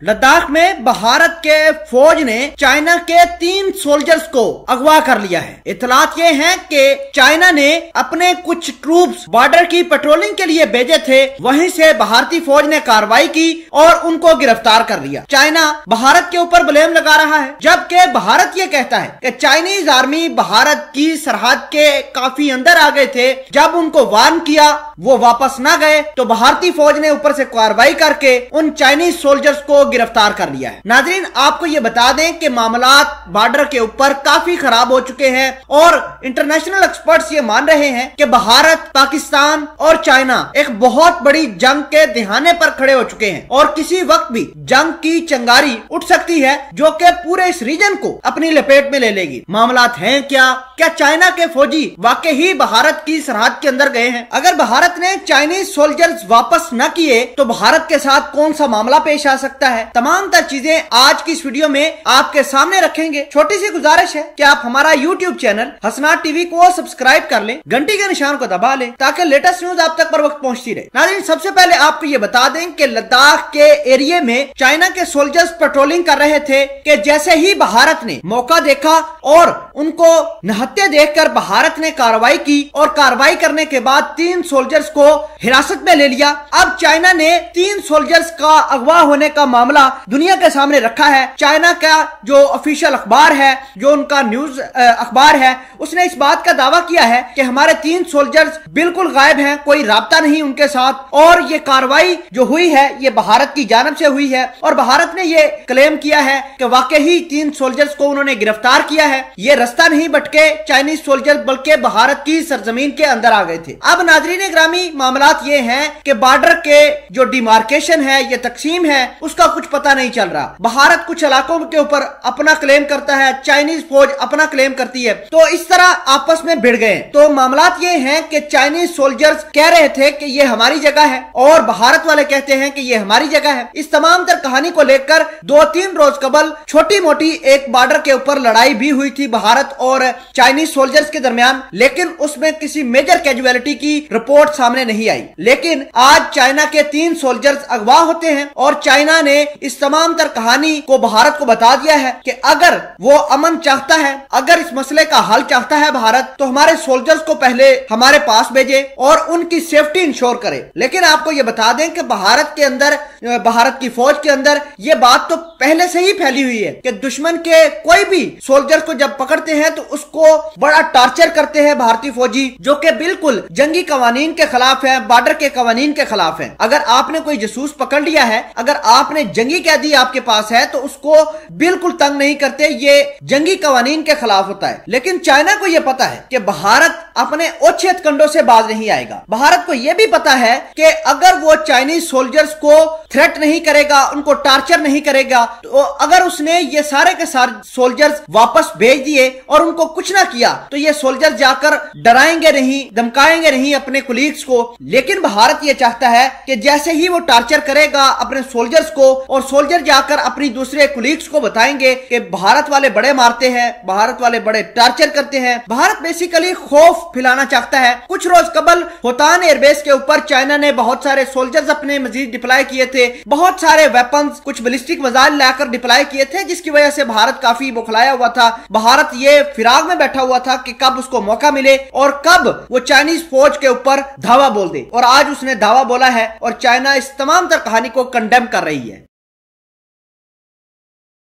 लद्दाख में भारत के फौज ने चाइना के 3 सोल्जर्स को अगवा कर लिया है। इतलात ये हैं कि चाइना ने अपने कुछ ट्रूप्स बॉर्डर की पेट्रोलिंग के लिए भेजे थे, वहीं से भारतीय फौज ने कार्रवाई की और उनको गिरफ्तार कर लिया। चाइना भारत के ऊपर ब्लेम लगा रहा है, जबकि भारत ये कहता है कि चाइनीज आर्मी भारत की सरहद के काफी अंदर आ गए थे। जब उनको वार्न किया वो वापस ना गए तो भारतीय फौज ने ऊपर से कार्रवाई करके उन चाइनीज सोल्जर्स को गिरफ्तार कर लिया है। नाजरीन, आपको ये बता दें कि मामलात बॉर्डर के ऊपर काफी खराब हो चुके हैं और इंटरनेशनल एक्सपर्ट्स ये मान रहे हैं कि भारत, पाकिस्तान और चाइना एक बहुत बड़ी जंग के दिहाने पर खड़े हो चुके हैं और किसी वक्त भी जंग की चिंगारी उठ सकती है जो कि पूरे इस रीजन को अपनी लपेट में ले लेगी। मामलात हैं क्या चाइना के फौजी वाकई ही भारत की सरहद के अंदर गए हैं? अगर भारत ने चाइनीज सोल्जर्स वापस न किए तो भारत के साथ कौन सा मामला पेश आ सकता है? तमाम तर चीजें आज की इस वीडियो में आपके सामने रखेंगे। छोटी सी गुजारिश है कि आप हमारा यूट्यूब चैनल हसनाट टीवी को सब्सक्राइब कर लें, घंटी के निशान को दबा लें ताकि लेटेस्ट न्यूज आप तक पर वक्त पहुंचती रहे। नाज़रीन, सबसे पहले आपको ये बता दें कि लद्दाख के एरिया में चाइना के सोल्जर्स पेट्रोलिंग कर रहे थे कि जैसे ही भारत ने मौका देखा और उनको नहत्ते देखकर भारत ने कार्रवाई की और कार्रवाई करने के बाद 3 सोल्जर्स को हिरासत में ले लिया। अब चाइना ने 3 सोल्जर्स का अगवा होने का मामला दुनिया के सामने रखा है। चाइना का जो ऑफिशियल अखबार है, जो उनका न्यूज अखबार है, उसने इस बात का दावा किया है कि हमारे 3 सोल्जर्स बिल्कुल गायब हैं, कोई राब्ता नहीं उनके साथ और ये कार्रवाई जो हुई है ये भारत की जानिब से हुई है और भारत ने ये क्लेम किया है कि वाकई ही 3 सोल्जर्स को उन्होंने गिरफ्तार किया है। ये रास्ता नहीं भटके चाइनीज सोल्जर बल्कि भारत की सरजमीन के अंदर आ गए थे। अब नाजरीन ग्रामी, मामलात ये हैं कि बॉर्डर के जो डिमार्केशन है, ये तकसीम है, उसका कुछ पता नहीं चल रहा। भारत कुछ इलाकों के ऊपर अपना क्लेम करता है, चाइनीज फौज अपना क्लेम करती है, तो इस तरह आपस में भिड़ गए। तो मामलात ये हैं कि चाइनीज सोल्जर्स कह रहे थे कि ये हमारी जगह है और भारत वाले कहते हैं कि ये हमारी जगह है। इस तमाम तर कहानी को लेकर 2-3 रोज कबल छोटी मोटी एक बॉर्डर के ऊपर लड़ाई भी हुई थी भारत और चाइनीज सोल्जर्स के दरमियान, लेकिन उसमें किसी मेजर कैजुअलिटी की रिपोर्ट सामने नहीं आई। लेकिन आज चाइना के 3 सोल्जर्स अगवा होते हैं और चाइना ने इस तमाम तर कहानी को भारत को बता दिया है कि अगर वो अमन चाहता है, अगर इस मसले का हल चाहता है भारत, तो हमारे सोल्जर्स को पहले हमारे पास भेजे और उनकी सेफ्टी इंश्योर करे। लेकिन आपको ये बता दें कि भारत के अंदर, भारत की फौज के अंदर ये बात तो पहले से ही फैली हुई है कि दुश्मन के कोई भी सोल्जर को जब पकड़ते हैं तो उसको बड़ा टॉर्चर करते हैं भारतीय फौजी, जो कि बिल्कुल जंगी कवानीन के खिलाफ है, बॉर्डर के कवानीन के खिलाफ है। अगर आपने कोई जासूस पकड़ लिया है, अगर आपने जंगी कैदी आपके पास है तो उसको बिल्कुल तंग नहीं करते, ये जंगी कवानीन के खिलाफ होता है। लेकिन चाइना को यह पता है कि भारत अपने ओछे हथकंडों से बाज नहीं आएगा। भारत को यह भी पता है कि अगर वो चाइनीज सोल्जर्स को थ्रेट नहीं करेगा, उनको टॉर्चर नहीं करेगा, तो अगर उसने ये सारे के सारे सोल्जर्स वापस भेज दिए और उनको कुछ ना किया तो ये सोल्जर्स जाकर डराएंगे नहीं, धमकाएंगे नहीं अपने कुलीग्स को। लेकिन भारत ये चाहता है कि जैसे ही वो टॉर्चर करेगा अपने सोल्जर्स को और सोल्जर जाकर अपनी दूसरे कुलीग्स को बताएंगे कि भारत वाले बड़े मारते हैं, भारत वाले बड़े टॉर्चर करते हैं, भारत बेसिकली खौफ फैलाना चाहता है। कुछ रोज कबल होतान एयरबेस के ऊपर चाइना ने बहुत सारे सोल्जर्स अपने मजीद डिप्लॉय किए थे, बहुत सारे वेपन्स, कुछ बैलिस्टिक मिसाइल लाकर डिप्लॉय किए थे, जिसकी वजह से भारत काफी बौखलाया हुआ था। भारत ये फिराक में बैठा हुआ था कि कब उसको मौका मिले और कब वो चाइनीज फौज के ऊपर धावा बोल दे, और आज उसने धावा बोला है और चाइना इस तमाम तर कहानी को कंडेम कर रही है।